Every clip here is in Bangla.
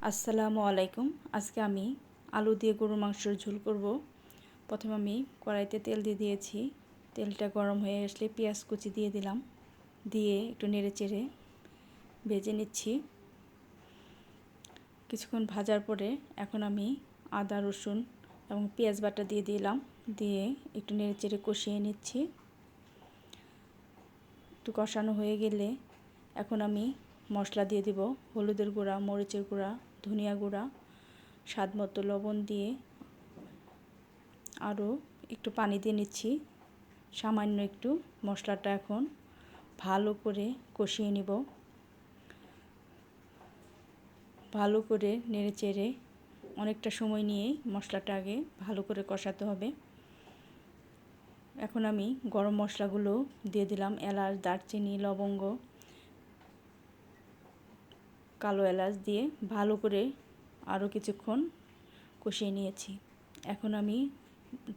আসসালামু আলাইকুম। আজকে আমি আলু দিয়ে গরুর মাংসের ঝোল করব। প্রথমে আমি কড়াইতে তেল দিয়ে দিয়েছি। তেলটা গরম হয়ে আসলে পেঁয়াজ কুচি দিয়ে দিলাম, দিয়ে একটু নেড়েচেড়ে ভেজে নিচ্ছি। কিছুক্ষণ ভাজার পরে এখন আমি আদা রসুন এবং পেঁয়াজ বাটা দিয়ে দিলাম, দিয়ে একটু নেড়েচেড়ে কষিয়ে নিচ্ছি। একটু কষানো হয়ে গেলে এখন আমি মশলা দিয়ে দিব। হলুদের গুঁড়া, মরিচের গুঁড়া, ধনিয়া গুঁড়া, স্বাদ মতো লবণ দিয়ে আরও একটু পানি দিয়ে নিচ্ছি। সামান্য একটু মশলাটা এখন ভালো করে কষিয়ে নিব। ভালো করে নেড়েচেড়ে অনেকটা সময় নিয়ে মশলাটা আগে ভালো করে কষাতে হবে। এখন আমি গরম মশলাগুলো দিয়ে দিলাম। এলাচ, দারচিনি, লবঙ্গ, কালো এলাচ দিয়ে ভালো করে আরও কিছুক্ষণ কষিয়ে নিয়েছি। এখন আমি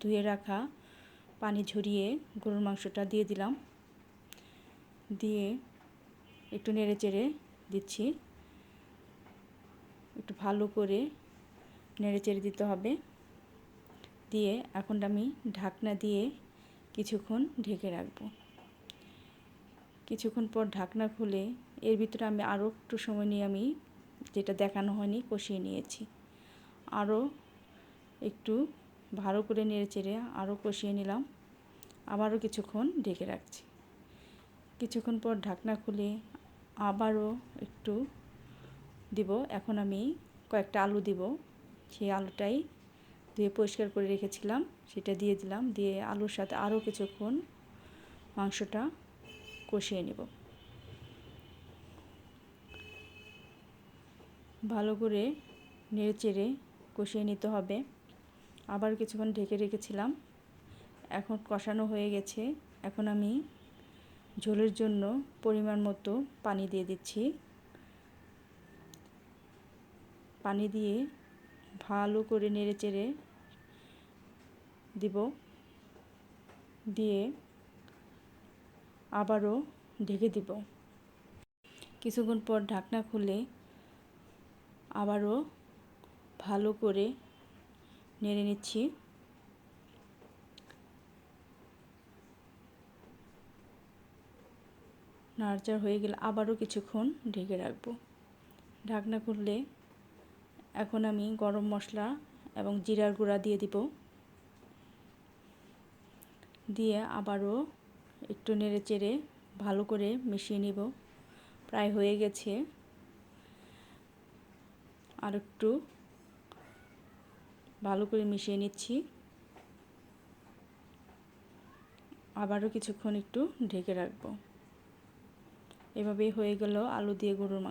ধুয়ে রাখা পানি ঝরিয়ে গরুর মাংসটা দিয়ে দিলাম, দিয়ে একটু নেড়েচেড়ে দিচ্ছি। একটু ভালো করে নেড়েচেড়ে দিতে হবে। দিয়ে এখন আমি ঢাকনা দিয়ে কিছুক্ষণ ঢেকে রাখবো। কিছুক্ষণ পর ঢাকনা খুলে এর ভিতরে আমি আরও একটু সময় নিয়ে আমি যেটা দেখানো হয়নি কষিয়ে নিয়েছি। আরও একটু ভালো করে নেড়েচেড়ে আরও কষিয়ে নিলাম। আবারও কিছুক্ষণ ঢেকে রাখছি। কিছুক্ষণ পর ঢাকনা খুলে আবারও একটু দিব। এখন আমি কয়েকটা আলু দিব। সেই আলুটাই ধুয়ে পরিষ্কার করে রেখেছিলাম, সেটা দিয়ে দিলাম। দিয়ে আলুর সাথে আরও কিছুক্ষণ মাংসটা কষিয়ে নেব। ভালো করে নেড়েচেড়ে কষিয়ে নিতে হবে। আবার কিছুক্ষণ ঢেকে রেখেছিলাম। এখন কষানো হয়ে গেছে। এখন আমি ঝোলের জন্য পরিমাণ মতো পানি দিয়ে দিচ্ছি। পানি দিয়ে ভালো করে নেড়েচেড়ে দিব, দিয়ে আবারও ঢেকে দিব। কিছুক্ষণ পর ঢাকনা খুলে আবারও ভালো করে নেড়ে নিচ্ছি। নাড়াচাড়া হয়ে গেলে আবারও কিছুক্ষণ ঢেকে রাখবো। ঢাকনা খুললে এখন আমি গরম মশলা এবং জিরার গুঁড়া দিয়ে দিব, দিয়ে আবারও একটু নেড়েচেড়ে ভালো করে মিশিয়ে নিব। প্রায় হয়ে গেছে, আর একটু ভালো করে মিশিয়ে নিচ্ছি। আবারও কিছুক্ষণ একটু ঢেকে রাখবো। এভাবেই হয়ে গেল আলু দিয়ে গরুর মাংস।